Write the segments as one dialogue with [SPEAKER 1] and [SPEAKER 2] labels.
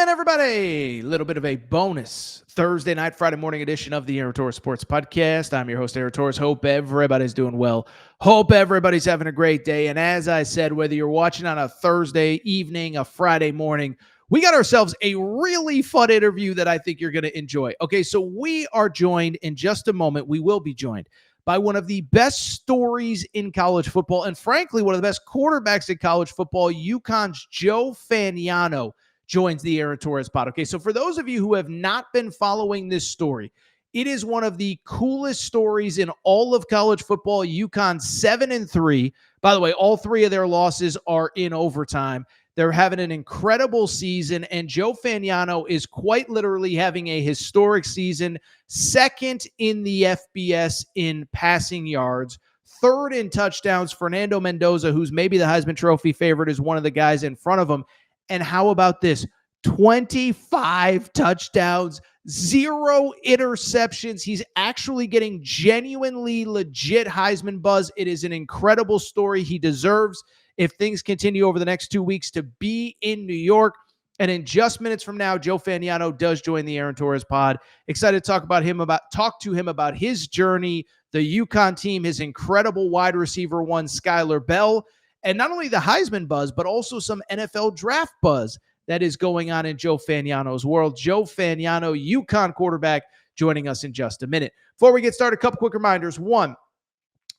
[SPEAKER 1] in, everybody. A little bit of a bonus Thursday night, Friday morning edition of the Aaron Torres Sports Podcast. I'm your host, Aaron Torres. Hope everybody's doing well. Hope everybody's having a great day. And as I said, whether you're watching on a Thursday evening, a Friday morning, we got ourselves a really fun interview that I think you're going to enjoy. Okay, so we are joined in just a moment. We will be joined by one of the best stories in college football, and frankly, one of the best quarterbacks in college football. UConn's Joe Fagnano joins the Aaron Torres pod. Okay, so for those of you who have not been following this story, it is one of the coolest stories in all of college football. UConn 7-3. By the way, all three of their losses are in overtime. They're having an incredible season, and Joe Fagnano is quite literally having a historic season, second in the FBS in passing yards, third in touchdowns. Fernando Mendoza, who's maybe the Heisman Trophy favorite, is one of the guys in front of him. And how about this? 25 touchdowns, 0 interceptions. He's actually getting genuinely legit Heisman buzz. It is an incredible story. He deserves, if things continue over the next 2 weeks, to be in New York. And in just minutes from now, Joe Fagnano does join the Aaron Torres pod. Excited to talk to him about his journey, the UConn team, his incredible wide receiver one, Skylar Bell, and not only the Heisman buzz, but also some NFL draft buzz that is going on in Joe Fagnano's world. Joe Fagnano, UConn quarterback, joining us in just a minute. Before we get started, a couple quick reminders. One,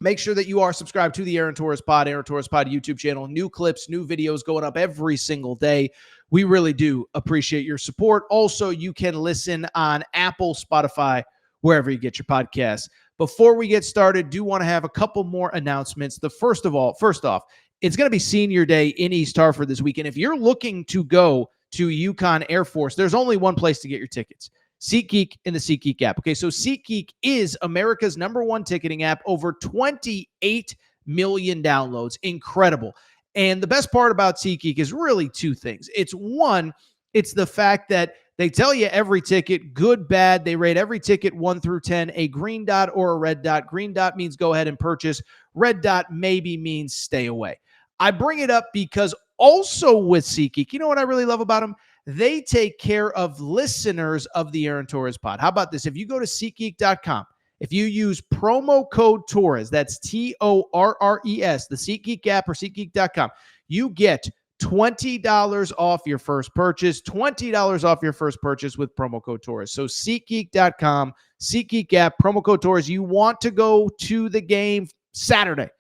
[SPEAKER 1] make sure that you are subscribed to the Aaron Torres Pod YouTube channel. New clips, new videos going up every single day. We really do appreciate your support. Also, you can listen on Apple, Spotify, wherever you get your podcasts. Before we get started, do want to have a couple more announcements. First off, it's going to be Senior Day in East Hartford this weekend. If you're looking to go to UConn Air Force, there's only one place to get your tickets. SeatGeek in the SeatGeek app. Okay, so SeatGeek is America's #1 ticketing app. Over 28 million downloads. Incredible. And the best part about SeatGeek is really two things. It's the fact that they tell you every ticket, good, bad. They rate every ticket 1 through 10, a green dot or a red dot. Green dot means go ahead and purchase. Red dot maybe means stay away. I bring it up because also with SeatGeek, you know what I really love about them? They take care of listeners of the Aaron Torres pod. How about this? If you go to SeatGeek.com, if you use promo code Torres, that's TORRES, the SeatGeek app or SeatGeek.com, you get $20 off your first purchase, $20 off your first purchase with promo code Torres. So SeatGeek.com, SeatGeek app, promo code Torres. You want to go to the game Saturday,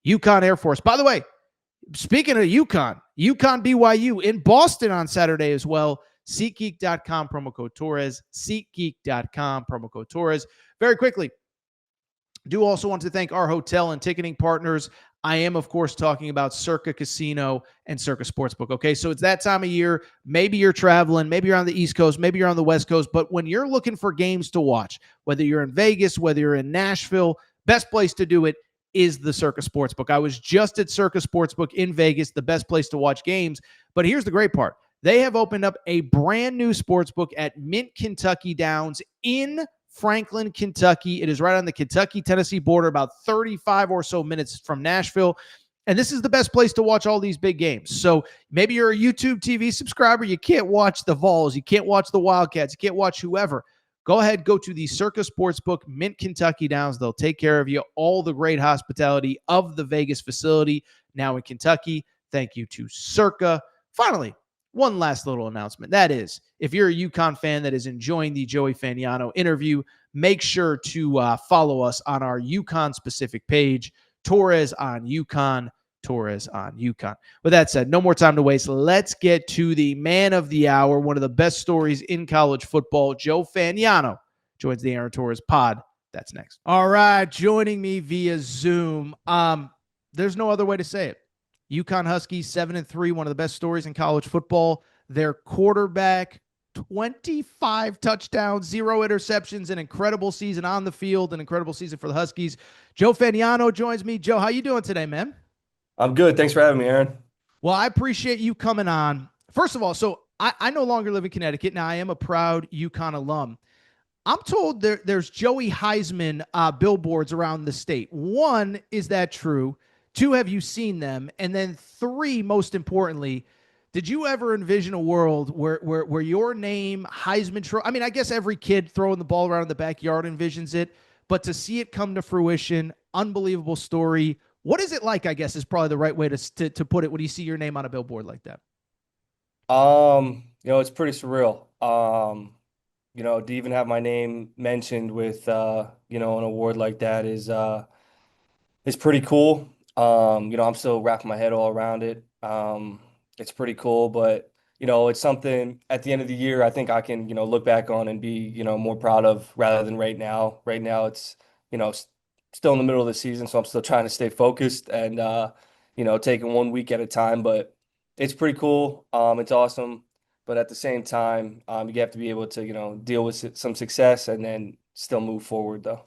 [SPEAKER 1] UConn Air Force. By the way, speaking of UConn BYU in Boston on Saturday as well. SeatGeek.com, promo code Torres. SeatGeek.com, promo code Torres. Very quickly, do also want to thank our hotel and ticketing partners. I am, of course, talking about Circa Casino and Circa Sportsbook. Okay, so it's that time of year. Maybe you're traveling. Maybe you're on the East Coast. Maybe you're on the West Coast. But when you're looking for games to watch, whether you're in Vegas, whether you're in Nashville, best place to do it is the Circa Sportsbook. I was just at Circa Sportsbook in Vegas, the best place to watch games. But here's the great part. They have opened up a brand new sportsbook at Mint Kentucky Downs in Franklin, Kentucky. It is right on the Kentucky-Tennessee border, about 35 or so minutes from Nashville. And this is the best place to watch all these big games. So maybe you're a YouTube TV subscriber. You can't watch the Vols. You can't watch the Wildcats. You can't watch whoever. Go ahead, go to the Circa Sportsbook, Mint Kentucky Downs. They'll take care of you. All the great hospitality of the Vegas facility now in Kentucky. Thank you to Circa. Finally, one last little announcement. That is, if you're a UConn fan that is enjoying the Joey Fagnano interview, make sure to follow us on our UConn-specific page, Torres on UConn, Torres on UConn. With that said, no more time to waste. Let's get to the man of the hour, one of the best stories in college football. Joe Fagnano joins the Aaron Torres pod. That's next. All right, joining me via Zoom. There's no other way to say it. UConn Huskies 7-3, one of the best stories in college football. Their quarterback, 25 touchdowns, 0 interceptions, an incredible season on the field, an incredible season for the Huskies. Joe Fagnano joins me. Joe, how you doing today, man?
[SPEAKER 2] I'm good. Thanks for having me, Aaron.
[SPEAKER 1] Well, I appreciate you coming on. First of all, so I no longer live in Connecticut. Now, I am a proud UConn alum. I'm told there's Joey Heisman billboards around the state. One, is that true? Two, have you seen them? And then three, most importantly, Did you ever envision a world where your name, Heisman Trophy? I mean, I guess every kid throwing the ball around in the backyard envisions it, but to see it come to fruition, unbelievable story. What is it like? I guess is probably the right way to put it when you see your name on a billboard like that.
[SPEAKER 2] It's pretty surreal. To even have my name mentioned with an award like that is pretty cool. I'm still wrapping my head all around it. It's pretty cool, but it's something at the end of the year I think I can, look back on and be, more proud of rather than right now. Right now it's, still in the middle of the season, so I'm still trying to stay focused and taking one week at a time, but it's pretty cool. It's awesome, but at the same time, you have to be able to, deal with some success and then still move forward though.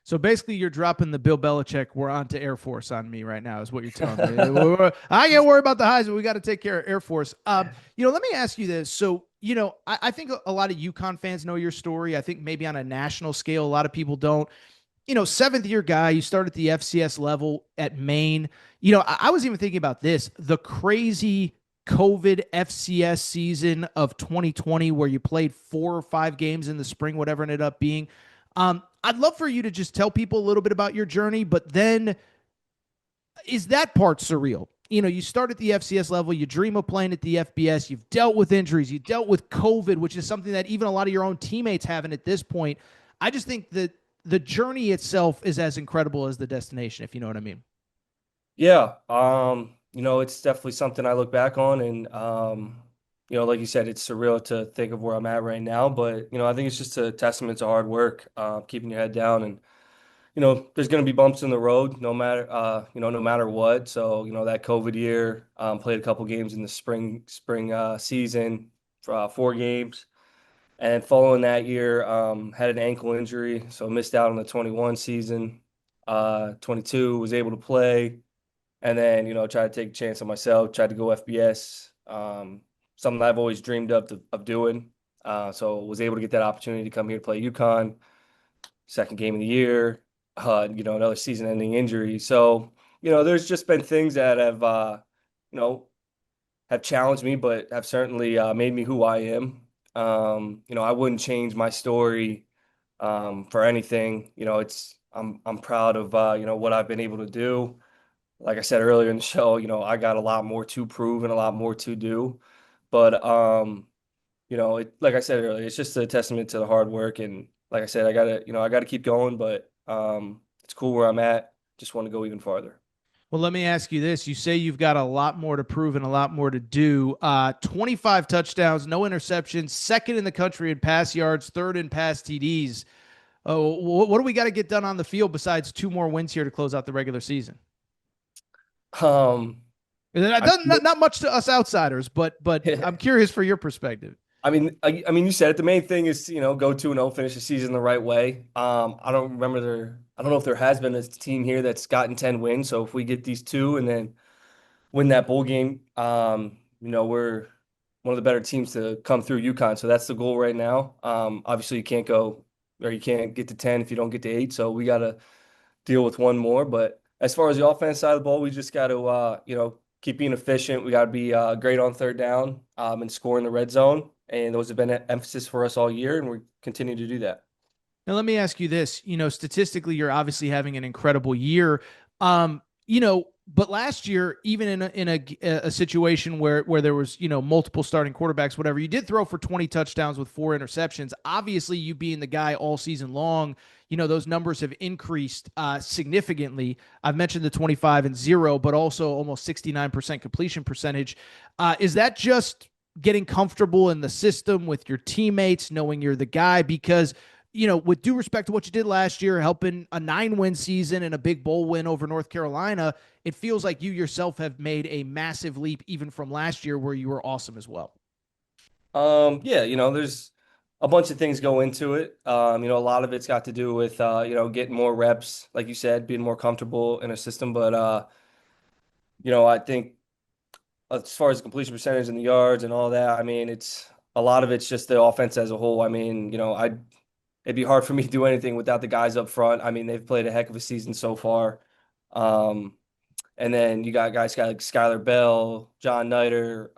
[SPEAKER 1] So basically, you're dropping the Bill Belichick, we're on to Air Force on me right now, is what you're telling me. I can't worry about the highs, but we got to take care of Air Force. Let me ask you this. So, I think a lot of UConn fans know your story. I think maybe on a national scale, a lot of people don't. Seventh year guy, you start at the FCS level at Maine. I was even thinking about this the crazy COVID FCS season of 2020, where you played 4 or 5 games in the spring, whatever it ended up being. I'd love for you to just tell people a little bit about your journey, but then is that part surreal? You start at the FCS level, you dream of playing at the FBS, you've dealt with injuries, you dealt with COVID, which is something that even a lot of your own teammates haven't at this point. I just think that the journey itself is as incredible as the destination, if you know what I mean.
[SPEAKER 2] Yeah, it's definitely something I look back on and like you said, it's surreal to think of where I'm at right now, but I think it's just a testament to hard work, keeping your head down and there's going to be bumps in the road no matter what. So, that COVID year, played a couple games in the spring season, 4 games. And following that year, had an ankle injury, so missed out on the 21 season. 22 was able to play, and then tried to take a chance on myself. Tried to go FBS, something I've always dreamed of doing. So was able to get that opportunity to come here to play UConn. Second game of the year, another season-ending injury. So there's just been things that you know, have challenged me, but have certainly made me who I am. I wouldn't change my story for anything. I'm proud of what I've been able to do. Like I said earlier in the show, I got a lot more to prove and a lot more to do. But like I said earlier, it's just a testament to the hard work. And like I said, I gotta keep going. But it's cool where I'm at. Just want to go even farther.
[SPEAKER 1] Well, let me ask you this. You say you've got a lot more to prove and a lot more to do. 25 touchdowns, no interceptions, second in the country in pass yards, third in pass TDs. What do we got to get done on the field besides 2 more wins here to close out the regular season?
[SPEAKER 2] Um,
[SPEAKER 1] It
[SPEAKER 2] I
[SPEAKER 1] doesn't not much to us outsiders, but I'm curious for your perspective.
[SPEAKER 2] I mean, you said it. The main thing is to, go 2-0, finish the season the right way. I don't know if there has been a team here that's gotten 10 wins. So if we get these two and then win that bowl game, we're one of the better teams to come through UConn. So that's the goal right now. Obviously you can't get to 10 if you don't get to 8. So we got to deal with one more. But as far as the offense side of the ball, we just got to, keep being efficient. We got to be great on third down and score in the red zone. And those have been an emphasis for us all year, and we continue to do that.
[SPEAKER 1] Now, let me ask you this. Statistically, you're obviously having an incredible year. But last year, even in a situation where there was, multiple starting quarterbacks, whatever, you did throw for 20 touchdowns with 4 interceptions. Obviously, you being the guy all season long, those numbers have increased significantly. I've mentioned the 25-0, but also almost 69% completion percentage. Is that just getting comfortable in the system with your teammates, knowing you're the guy? Because with due respect to what you did last year, helping a 9-win season and a big bowl win over North Carolina, it feels like you yourself have made a massive leap even from last year where you were awesome as well.
[SPEAKER 2] Yeah, there's a bunch of things go into it. A lot of it's got to do with getting more reps, like you said, being more comfortable in a system. But I think as far as the completion percentage and the yards and all that, I mean, it's a lot of it's just the offense as a whole. I mean, it'd be hard for me to do anything without the guys up front. I mean, they've played a heck of a season so far. Um, And then you got guys like Skylar Bell, John Nider,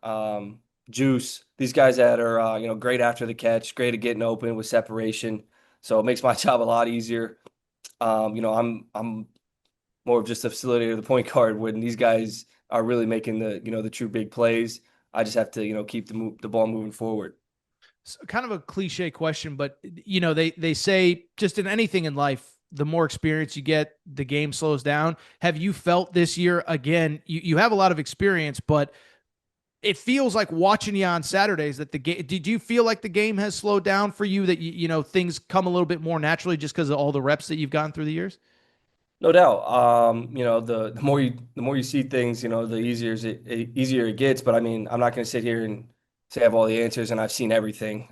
[SPEAKER 2] Juice. These guys that are great after the catch, great at getting open with separation. So it makes my job a lot easier. I'm more of just a facilitator, the point guard. When these guys are really making the true big plays, I just have to keep the ball moving forward.
[SPEAKER 1] So kind of a cliche question, but they say just in anything in life, the more experience you get, the game slows down. Have you felt this year again? You have a lot of experience, but it feels like watching you on Saturdays that the game. Did you feel like the game has slowed down for you? That things come a little bit more naturally just because of all the reps that you've gotten through the years?
[SPEAKER 2] No doubt. The more you see things, the easier it gets. But I mean, I'm not going to sit here and say I have all the answers and I've seen everything.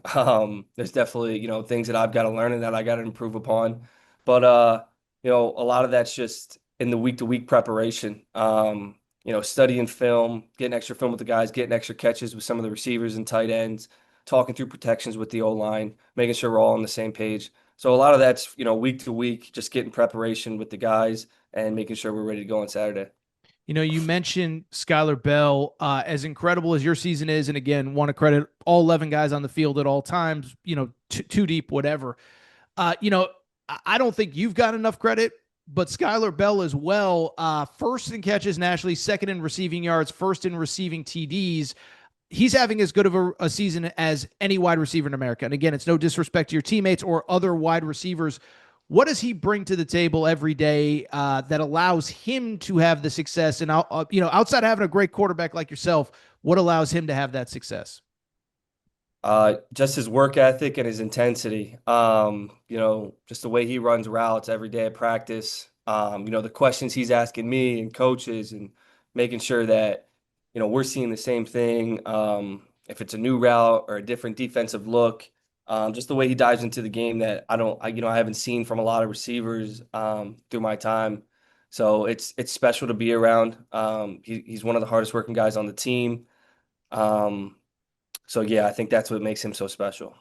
[SPEAKER 2] There's definitely, things that I've got to learn and that I got to improve upon. But a lot of that's just in the week to week preparation. Studying film, getting extra film with the guys, getting extra catches with some of the receivers and tight ends, talking through protections with the O line, making sure we're all on the same page. So a lot of that's, week to week, just getting preparation with the guys and making sure we're ready to go on Saturday.
[SPEAKER 1] You mentioned Skylar Bell, as incredible as your season is, and again, want to credit all 11 guys on the field at all times. Too deep, whatever. I don't think you've got enough credit, but Skylar Bell as well. First in catches nationally, second in receiving yards, first in receiving TDs. He's having as good of a season as any wide receiver in America. And again, it's no disrespect to your teammates or other wide receivers. What does he bring to the table every day that allows him to have the success? And outside of having a great quarterback like yourself, what allows him to have that success?
[SPEAKER 2] Just his work ethic and his intensity. Just the way he runs routes every day at practice. The questions he's asking me and coaches and making sure that, we're seeing the same thing. If it's a new route or a different defensive look, just the way he dives into the game that I haven't seen from a lot of receivers through my time. So it's special to be around. He's one of the hardest working guys on the team. Um, so yeah, I think that's what makes him so special.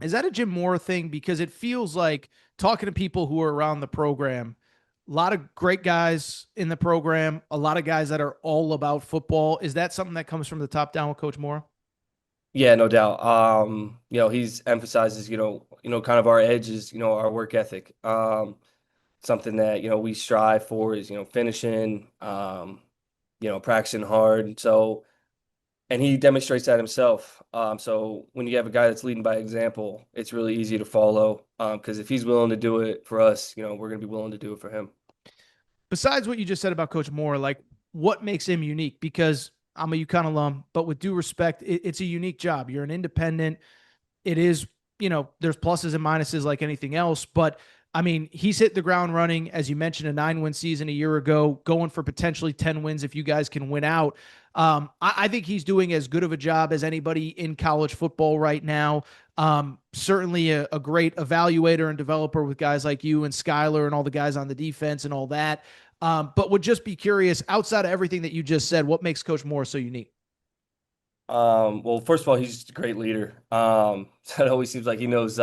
[SPEAKER 1] Is that a Jim Mora thing? Because it feels like talking to people who are around the program, a lot of great guys in the program, a lot of guys that are all about football. Is that something that comes from the top down with Coach Mora?
[SPEAKER 2] Yeah, no doubt. He's emphasizes, kind of our edge is, our work ethic. Something that, we strive for is, finishing, practicing hard. So, and he demonstrates that himself. So when you have a guy that's leading by example, it's really easy to follow. Because if he's willing to do it for us, we're going to be willing to do it for him.
[SPEAKER 1] Besides what you just said about Coach Moore, like what makes him unique? Because I'm a UConn alum, but with due respect, it's a unique job. You're an independent. It is, there's pluses and minuses like anything else, but I mean, he's hit the ground running, as you mentioned, a 9-win season a year ago, going for potentially 10 wins if you guys can win out. I think he's doing as good of a job as anybody in college football right now. Certainly a great evaluator and developer with guys like you and Skyler and all the guys on the defense and all that. But would just be curious, outside of everything that you just said, what makes Coach Moore so unique?
[SPEAKER 2] Well, first of all, he's just a great leader. So it always seems like he knows,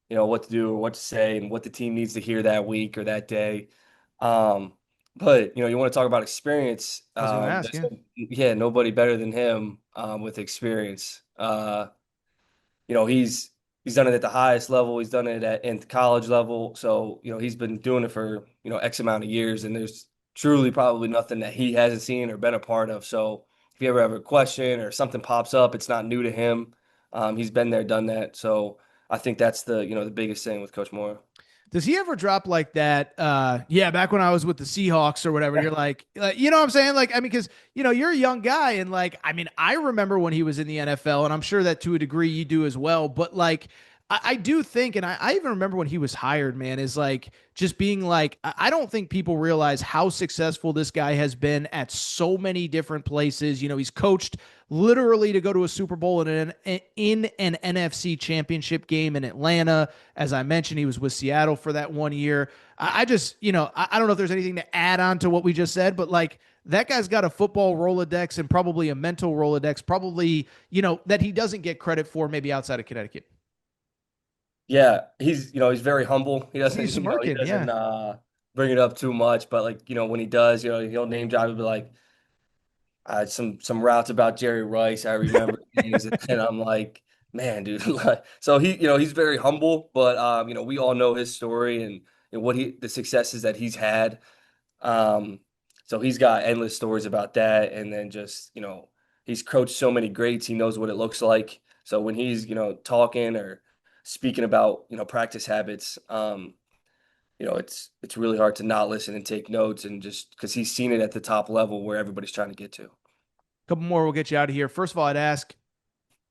[SPEAKER 2] what to do or what to say and what the team needs to hear that week or that day. Um, but you want to talk about experience.
[SPEAKER 1] I was going to ask, yeah.
[SPEAKER 2] Yeah, nobody better than him with experience. He's done it at the highest level. He's done it in the college level. So, he's been doing it for, X amount of years, and there's truly probably nothing that he hasn't seen or been a part of. So if you ever have a question or something pops up, it's not new to him. He's been there, done that. So I think that's the biggest thing with Coach Moore.
[SPEAKER 1] Does he ever drop like that? Yeah, back when I was with the Seahawks or whatever, you're like, you know what I'm saying? Like, I mean, because, you're a young guy. And like, I mean, I remember when he was in the NFL, and I'm sure that to a degree you do as well. But like, I do think, and I even remember when he was hired, man, is like just being like, I don't think people realize how successful this guy has been at so many different places. He's coached literally to go to a Super Bowl in an NFC championship game in Atlanta. As I mentioned, he was with Seattle for that 1 year. I just, I don't know if there's anything to add on to what we just said, but like that guy's got a football Rolodex and probably a mental Rolodex, probably, that he doesn't get credit for maybe outside of Connecticut.
[SPEAKER 2] Yeah, he's very humble. He doesn't,
[SPEAKER 1] He's
[SPEAKER 2] he
[SPEAKER 1] smirking,
[SPEAKER 2] doesn't,
[SPEAKER 1] yeah.
[SPEAKER 2] bring it up too much, but like, when he does, he'll name drop and be like, some routes about Jerry Rice. I remember things, and I'm like, man, dude. Like, so he's very humble, but we all know his story and the successes that he's had. Um, so he's got endless stories about that, and then just he's coached so many greats. He knows what it looks like. So when he's talking or speaking about practice habits, it's really hard to not listen and take notes, and just because he's seen it at the top level where everybody's trying to get to.
[SPEAKER 1] Couple more, we'll get you out of here. First of all, I'd ask,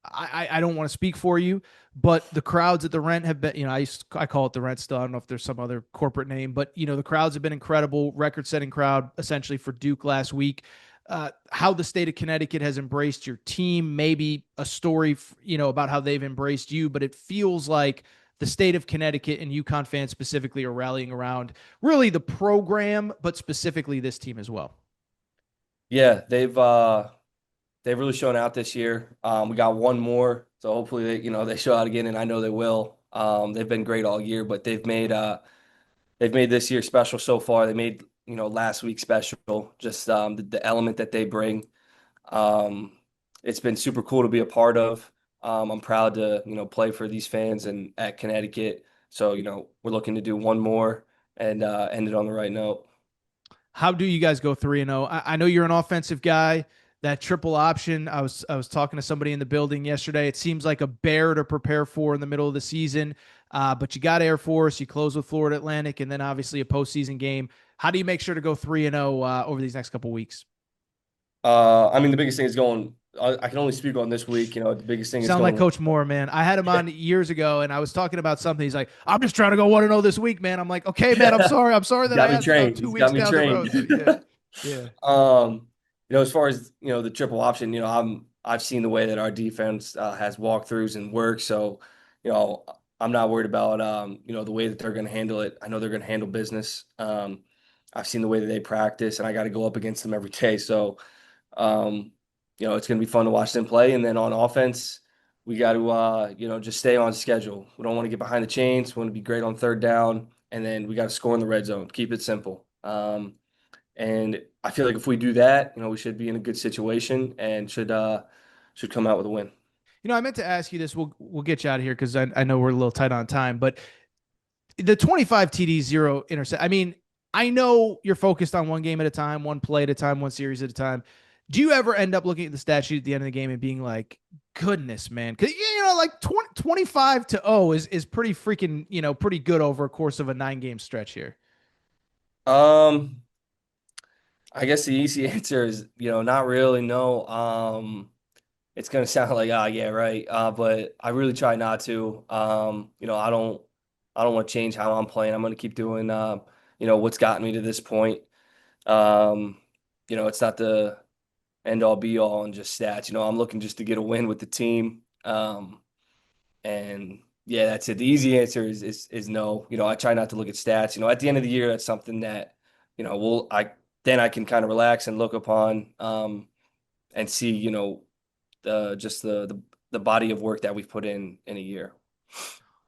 [SPEAKER 1] I don't want to speak for you, but the crowds at the Rent have been, I call it the Rent still. I don't know if there's some other corporate name, but the crowds have been incredible. Record-setting crowd essentially for Duke last week. How the state of Connecticut has embraced your team, maybe a story, about how they've embraced you, but it feels like the state of Connecticut and UConn fans specifically are rallying around really the program, but specifically this team as well.
[SPEAKER 2] Yeah, they've really shown out this year. We got one more, so hopefully they show out again, and I know they will. They've been great all year, but they've made this year special so far. They made last week special. Just the element that they bring. Um, it's been super cool to be a part of. I'm proud to play for these fans and at Connecticut. So we're looking to do one more and end it on the right note.
[SPEAKER 1] How do you guys go 3-0? I know you're an offensive guy. That triple option, I was talking to somebody in the building yesterday. It seems like a bear to prepare for in the middle of the season. But you got Air Force, you close with Florida Atlantic, and then obviously a postseason game. How do you make sure to go 3-0 over these next couple weeks?
[SPEAKER 2] I mean, the biggest thing is going. I can only speak on this week. The biggest thing is
[SPEAKER 1] Sound like
[SPEAKER 2] going.
[SPEAKER 1] Coach Mora, man. I had him
[SPEAKER 2] Yeah,
[SPEAKER 1] on years ago, and I was talking about something. He's like, "I'm just trying to go 1-0 this week, man." I'm like, "Okay, man. I'm
[SPEAKER 2] yeah.
[SPEAKER 1] sorry. I'm sorry
[SPEAKER 2] He's
[SPEAKER 1] that I
[SPEAKER 2] got me
[SPEAKER 1] asked about
[SPEAKER 2] trained.
[SPEAKER 1] two
[SPEAKER 2] He's
[SPEAKER 1] weeks
[SPEAKER 2] got me
[SPEAKER 1] down the
[SPEAKER 2] trained.
[SPEAKER 1] road." So yeah, yeah.
[SPEAKER 2] As far as the triple option, I've seen the way that our defense has walkthroughs and work, so you know I'm not worried about the way that they're going to handle it. I know they're going to handle business. I've seen the way that they practice, and I got to go up against them every day. So um, it's going to be fun to watch them play. And then on offense, we got to just stay on schedule. We don't want to get behind the chains. We want to be great on third down, and then we got to score in the red zone. Keep it simple. And I feel like if we do that, we should be in a good situation and should come out with a win.
[SPEAKER 1] I meant to ask you this. We'll get you out of here because I know we're a little tight on time. But the 25 TD zero intercept. I mean, I know you're focused on one game at a time, one play at a time, one series at a time. Do you ever end up looking at the stat sheet at the end of the game and being like, goodness, man? Because, like 25 to 0 is pretty freaking, pretty good over a course of a 9-game stretch here.
[SPEAKER 2] Um, I guess the easy answer is, not really, no. It's gonna sound like, yeah, right. But I really try not to. I don't want to change how I'm playing. I'm gonna keep doing, what's gotten me to this point. Um, it's not the end all be all and just stats. I'm looking just to get a win with the team. And yeah, that's it. The easy answer is no. I try not to look at stats. At the end of the year, that's something that, I can kind of relax and look upon and see, just the body of work that we've put in a year.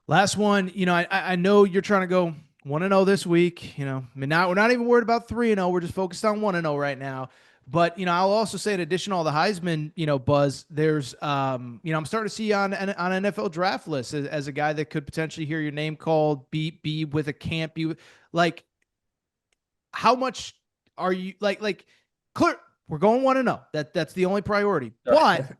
[SPEAKER 1] Last one, I know you're trying to go 1-0 this week. I mean, now we're not even worried about 3-0. We're just focused on 1-0 right now. But I'll also say, in addition to all the Heisman, buzz, there's, I'm starting to see on NFL draft lists as a guy that could potentially hear your name called, be with a camp, like, how much are you like? Clear, we're going 1-0. That's the only priority. But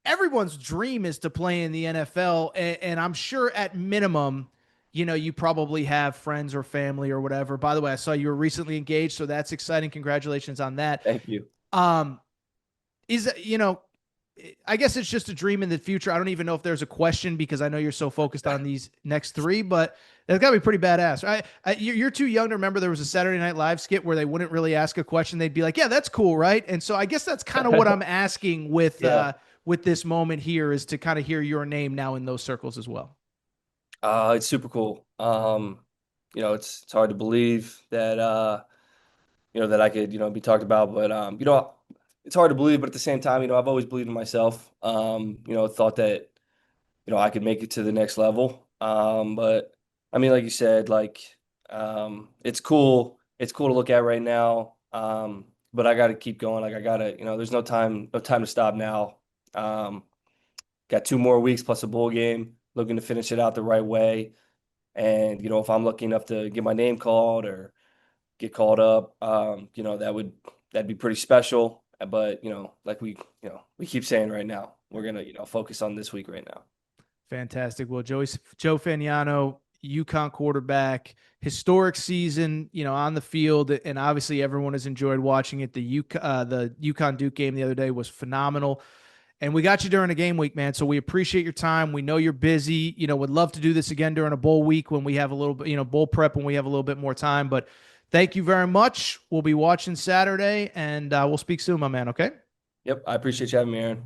[SPEAKER 1] everyone's dream is to play in the NFL. And I'm sure at minimum, you probably have friends or family or whatever. By the way, I saw you were recently engaged, so that's exciting. Congratulations on that.
[SPEAKER 2] Thank you.
[SPEAKER 1] Um, is, I guess it's just a dream in the future. I don't even know if there's a question because I know you're so focused on these next three, but that's got to be pretty badass. You're too young to remember there was a Saturday Night Live skit where they wouldn't really ask a question. They'd be like, yeah, that's cool, right? And so I guess that's kind of what I'm asking
[SPEAKER 2] Yeah.
[SPEAKER 1] with this moment here, is to kind of hear your name now in those circles as well.
[SPEAKER 2] It's super cool. It's hard to believe that that I could be talked about, but it's hard to believe, but at the same time, I've always believed in myself. Thought that I could make it to the next level. But I mean, like you said, like It's cool. It's cool to look at right now. But I got to keep going. Like I got to, there's no time to stop now. Um, got 2 more weeks plus a bowl game. Looking to finish it out the right way. And if I'm lucky enough to get my name called or get called up, that'd be pretty special. But like we keep saying right now, we're gonna focus on this week right now.
[SPEAKER 1] Fantastic. Well, Joe Fagnano, UConn quarterback, historic season, on the field, and obviously everyone has enjoyed watching it. The UConn Duke game the other day was phenomenal, and we got you during a game week, man. So we appreciate your time. We know you're busy. Would love to do this again during a bowl week when we have a little bit, bowl prep when we have a little bit more time. But thank you very much. We'll be watching Saturday, and we'll speak soon, my man. Okay.
[SPEAKER 2] Yep, I appreciate you having me, Aaron.